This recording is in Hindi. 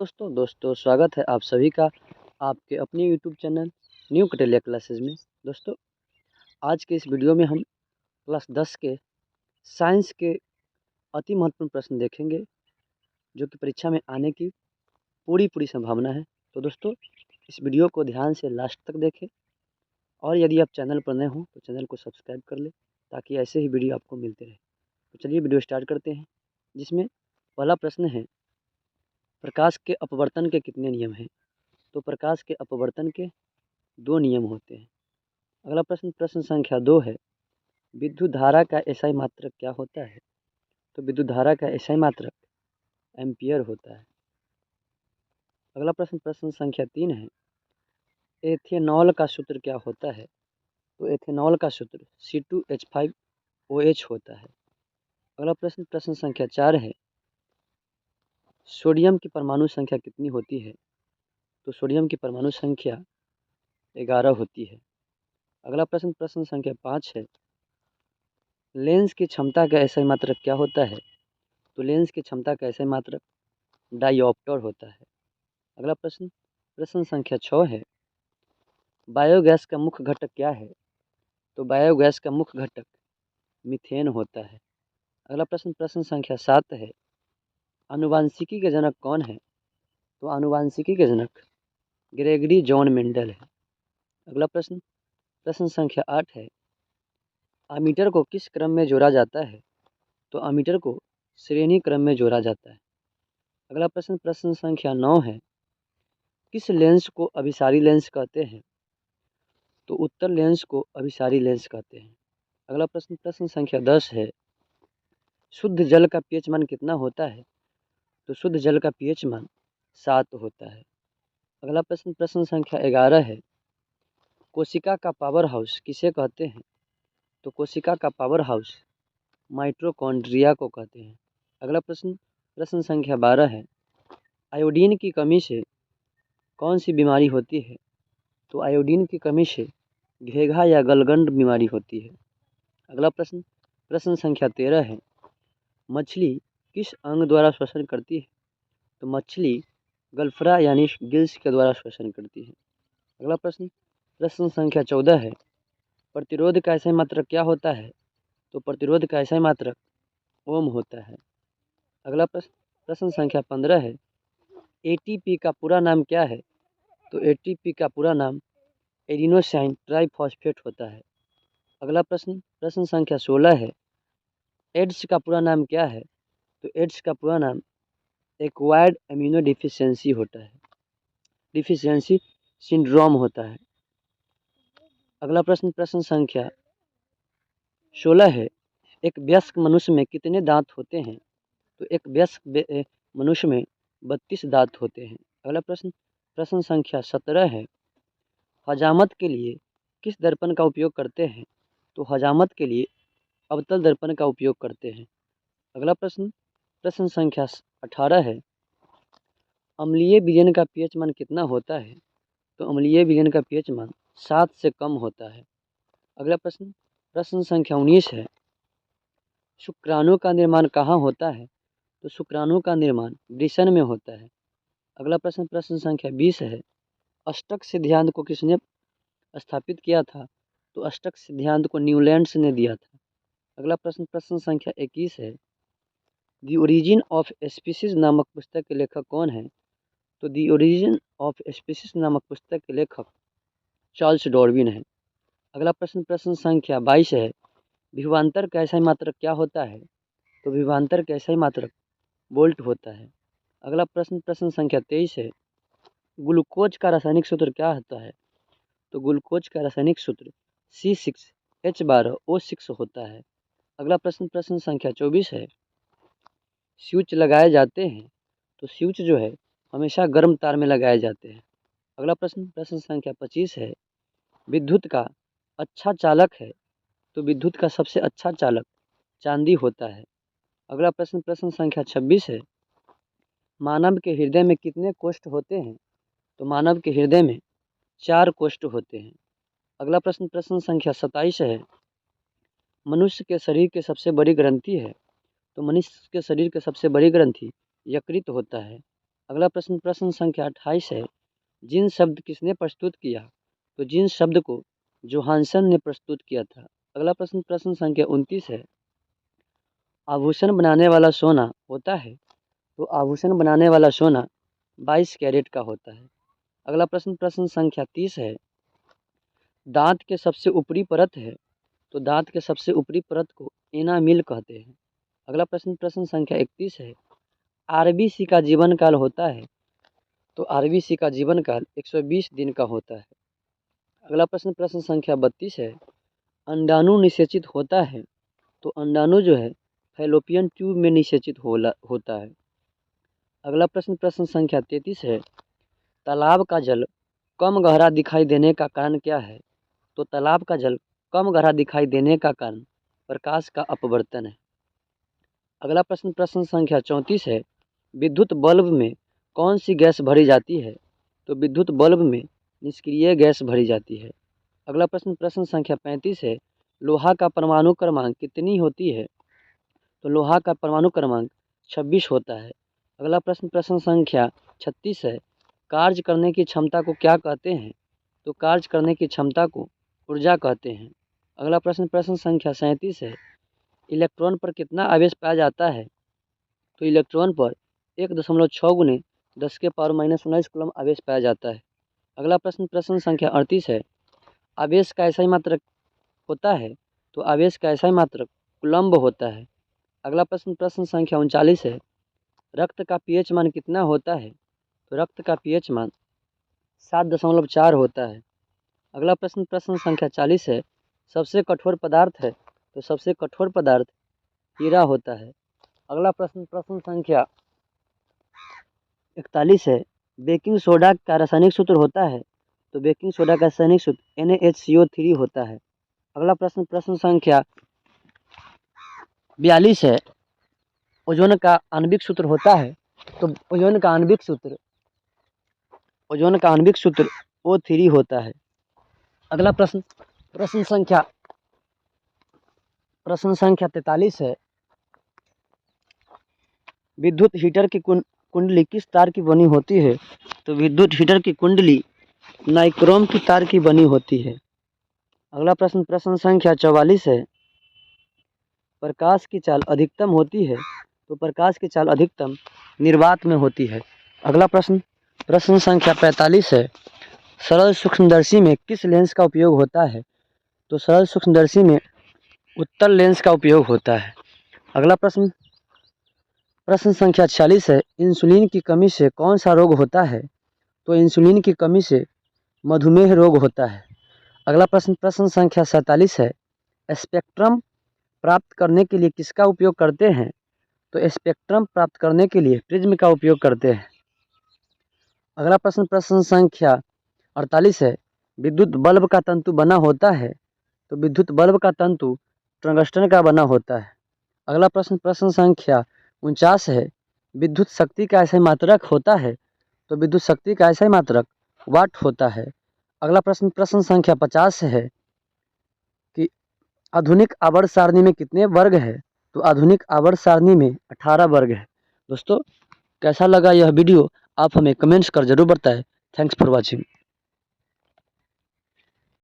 दोस्तों स्वागत है आप सभी का आपके अपने यूट्यूब चैनल न्यू कटेलिया क्लासेस में। दोस्तों आज के इस वीडियो में हम क्लास 10 के साइंस के अति महत्वपूर्ण प्रश्न देखेंगे जो कि परीक्षा में आने की पूरी संभावना है। तो दोस्तों इस वीडियो को ध्यान से लास्ट तक देखें और यदि आप चैनल पर नए हों तो चैनल को सब्सक्राइब कर लें ताकि ऐसे ही वीडियो आपको मिलते रहे। तो चलिए वीडियो स्टार्ट करते हैं, जिसमें पहला प्रश्न है, प्रकाश के अपवर्तन के कितने नियम हैं? तो प्रकाश के अपवर्तन के 2 नियम होते हैं। अगला प्रश्न संख्या 2 है, विद्युत धारा का एसआई मात्रक क्या होता है? तो विद्युत धारा का एसआई मात्रक एम्पियर होता है। अगला प्रश्न संख्या 3 है, एथेनॉल का सूत्र क्या होता है? तो एथेनॉल का सूत्र C2H5OH होता है। अगला प्रश्न संख्या 4 है, सोडियम की परमाणु संख्या कितनी होती है? तो सोडियम की परमाणु संख्या 11 होती है। अगला प्रश्न संख्या 5 है, लेंस की क्षमता का एसआई मात्रक क्या होता है? तो लेंस की क्षमता का एसआई मात्रक डायोप्टर होता है। अगला प्रश्न संख्या 6 है, बायोगैस का मुख्य घटक क्या है? तो बायोगैस का मुख्य घटक मीथेन होता है। अगला प्रश्न संख्या 7 है, आनुवांशिकी के जनक कौन है? तो आनुवांशिकी के जनक ग्रेगरी जॉन मेंडल है। अगला प्रश्न संख्या 8 है, अमीटर को किस क्रम में जोड़ा जाता है? तो अमीटर को श्रेणी क्रम में जोड़ा जाता है। अगला प्रश्न संख्या 9 है, किस लेंस को अभिसारी लेंस कहते हैं? तो उत्तल लेंस को अभिसारी लेंस कहते हैं। अगला प्रश्न संख्या 10 है, शुद्ध जल का पीएच मान कितना होता है? तो शुद्ध जल का पीएच मान 7 होता है। अगला प्रश्न संख्या 11 है, कोशिका का पावर हाउस किसे कहते हैं? तो कोशिका का पावर हाउस माइटोकॉन्ड्रिया को कहते हैं। अगला प्रश्न संख्या 12 है, आयोडीन की कमी से कौन सी बीमारी होती है? तो आयोडीन की कमी से घेघा या गलगंड बीमारी होती है। अगला प्रश्न संख्या 13 है, मछली किस अंग द्वारा श्वसन करती है? तो मछली गल्फरा यानी गिल्स के द्वारा श्वसन करती है। अगला प्रश्न संख्या 14 है, प्रतिरोध का एसआई मात्रक क्या होता है? तो प्रतिरोध का एसआई मात्रक ओम होता है। अगला प्रश्न संख्या 15 है, एटीपी का पूरा नाम क्या है? तो एटीपी का पूरा नाम एडिनोसाइन ट्राइफॉस्फेट होता है। अगला प्रश्न संख्या 16 है, एड्स का पूरा नाम क्या है? तो एड्स का पूरा नाम एक्वायर्ड एमिनो डिफिशियंसी होता है, डिफिशियंसी सिंड्रोम होता है। अगला प्रश्न संख्या 16 है, एक वयस्क मनुष्य में कितने दांत होते हैं? तो एक वयस्क मनुष्य में 32 दांत होते हैं। अगला प्रश्न संख्या 17 है, हजामत के लिए किस दर्पण का उपयोग करते हैं? तो हजामत के लिए अवतल दर्पण का उपयोग करते हैं। अगला प्रश्न संख्या 18 है, अम्लीय विलयन का पीएच मान कितना होता है? तो अम्लीय विलयन का पीएच मान 7 से कम होता है। अगला प्रश्न संख्या 19 है, शुक्राणु का निर्माण कहाँ होता है? तो शुक्राणु का निर्माण वृषण में होता है। अगला प्रश्न संख्या 20 है, अष्टक सिद्धांत को किसने स्थापित किया था? तो अष्टक सिद्धांत को न्यूलैंड्स ने दिया था। अगला प्रश्न संख्या 21 है, द ओरिजिन ऑफ स्पीसीज नामक पुस्तक के लेखक कौन है? तो द ओरिजिन ऑफ स्पीसीज नामक पुस्तक के लेखक चार्ल्स डार्विन है। अगला प्रश्न संख्या 22 है, विभवांतर का एसआई मात्रक क्या होता है? तो विभवांतर का एसआई मात्रक वोल्ट होता है। अगला प्रश्न संख्या 23 है, ग्लूकोज का रासायनिक सूत्र क्या होता है? तो ग्लूकोज का रासायनिक सूत्र C6H12O6 होता है। अगला प्रश्न संख्या 24 है, स्विच लगाए जाते हैं तो स्विच जो है हमेशा गर्म तार में लगाए जाते हैं। अगला प्रश्न संख्या 25 है, विद्युत का अच्छा चालक है तो विद्युत का सबसे अच्छा चालक चांदी होता है। अगला प्रश्न संख्या 26 है, मानव के हृदय में कितने कोष्ठ होते हैं? तो मानव के हृदय में 4 कोष्ठ होते हैं। अगला प्रश्न संख्या 27 है, मनुष्य के शरीर के सबसे बड़ी ग्रंथि है तो मनुष्य के शरीर के सबसे बड़ी ग्रंथि यकृत होता है। अगला प्रश्न प्रश्न संख्या 28 है। जिन शब्द किसने प्रस्तुत किया? तो जिन शब्द को जोहानसन ने प्रस्तुत किया था। अगला प्रश्न प्रश्न संख्या 29 है। आभूषण बनाने वाला सोना होता है? तो आभूषण बनाने वाला सोना 22 कैरेट का होता है। अगला प्रश्न प्रश्न संख्या 30 है। दांत के सबसे ऊपरी परत है? तो दांत के सबसे ऊपरी परत को एनामिल कहते हैं। अगला प्रश्न प्रश्न संख्या 31 है। आरबीसी का जीवन काल होता है? तो आरबीसी का जीवन काल 120 दिन का होता है। अगला प्रश्न प्रश्न संख्या 32 है। अंडाणु निषेचित होता है? तो अंडाणु जो है फैलोपियन ट्यूब में निषेचित होता है। अगला प्रश्न प्रश्न संख्या 33 है। तालाब का जल कम गहरा दिखाई देने का कारण क्या है? तो तालाब का जल कम गहरा दिखाई देने का कारण प्रकाश का अपवर्तन है। अगला प्रश्न प्रश्न संख्या 34 है। विद्युत बल्ब में कौन सी गैस भरी जाती है? तो विद्युत बल्ब में निष्क्रिय गैस भरी जाती है। अगला प्रश्न प्रश्न संख्या 35 है। लोहा का परमाणु क्रमांक कितनी होती है? तो लोहा का परमाणु क्रमांक 26 होता है। अगला प्रश्न प्रश्न संख्या 36 है। कार्य करने की क्षमता को क्या कहते हैं? तो कार्य करने की क्षमता को ऊर्जा कहते हैं। अगला प्रश्न प्रश्न संख्या 37 है। इलेक्ट्रॉन पर कितना आवेश पाया जाता है? तो इलेक्ट्रॉन पर 1.6 गुने 10⁻⁻19 कूलम आवेश पाया जाता है। अगला प्रश्न प्रश्न संख्या 38 है। आवेश का ऐसा ही मात्रक होता है? तो आवेश का ऐसा ही मात्रक कूलम्ब होता है। अगला प्रश्न प्रश्न संख्या 39 है। रक्त का पीएच मान कितना होता है? तो रक्त का पीएच मान 7.4 होता है। अगला प्रश्न प्रश्न संख्या 40 है। सबसे कठोर पदार्थ है? तो सबसे कठोर पदार्थ हीरा होता है। अगला प्रश्न प्रश्न संख्या 41 है। बेकिंग सोडा का रासायनिक सूत्र होता है? तो बेकिंग सोडा का रासायनिक सूत्र NaHCO3 होता है। अगला प्रश्न प्रश्न संख्या 42 है। ओजोन का आणविक सूत्र होता है? तो ओजोन का आणविक सूत्र O3 होता है। अगला प्रश्न प्रश्न संख्या 43 है। विद्युत हीटर की कुंडली किस तार की बनी होती है? तो विद्युत हीटर की कुंडली नाइक्रोम की तार की बनी होती है। अगला प्रश्न प्रश्न संख्या 44 है। प्रकाश की चाल अधिकतम होती है? तो प्रकाश की चाल अधिकतम निर्वात में होती है। अगला प्रश्न प्रश्न संख्या 45 है। सरल सूक्ष्मदर्शी में किस लेंस का उपयोग होता है? तो सरल सूक्ष्मदर्शी में उत्तल लेंस का उपयोग होता है। अगला प्रश्न प्रश्न संख्या 46 है। इंसुलिन की कमी से कौन सा रोग होता है? तो इंसुलिन की कमी से मधुमेह रोग होता है। अगला प्रश्न प्रश्न संख्या 47 है। स्पेक्ट्रम प्राप्त करने के लिए किसका उपयोग करते हैं? तो स्पेक्ट्रम प्राप्त करने के लिए प्रिज्म का उपयोग करते हैं। अगला प्रश्न प्रश्न संख्या 48 है। विद्युत बल्ब का तंतु बना होता है? तो विद्युत बल्ब का तंतु टंगस्टन का बना होता है। अगला प्रश्न प्रश्न संख्या 49 है। विद्युत शक्ति का ऐसा मात्रक होता है? तो विद्युत शक्ति का ऐसा मात्रक वाट होता है। अगला प्रश्न प्रश्न संख्या 50 है कि आधुनिक आवर्त सारणी में कितने वर्ग है? तो आधुनिक आवर्त सारणी में 18 वर्ग है। दोस्तों कैसा लगा यह वीडियो आप हमें कमेंट्स कर जरूर बताएं। Thanks for watching.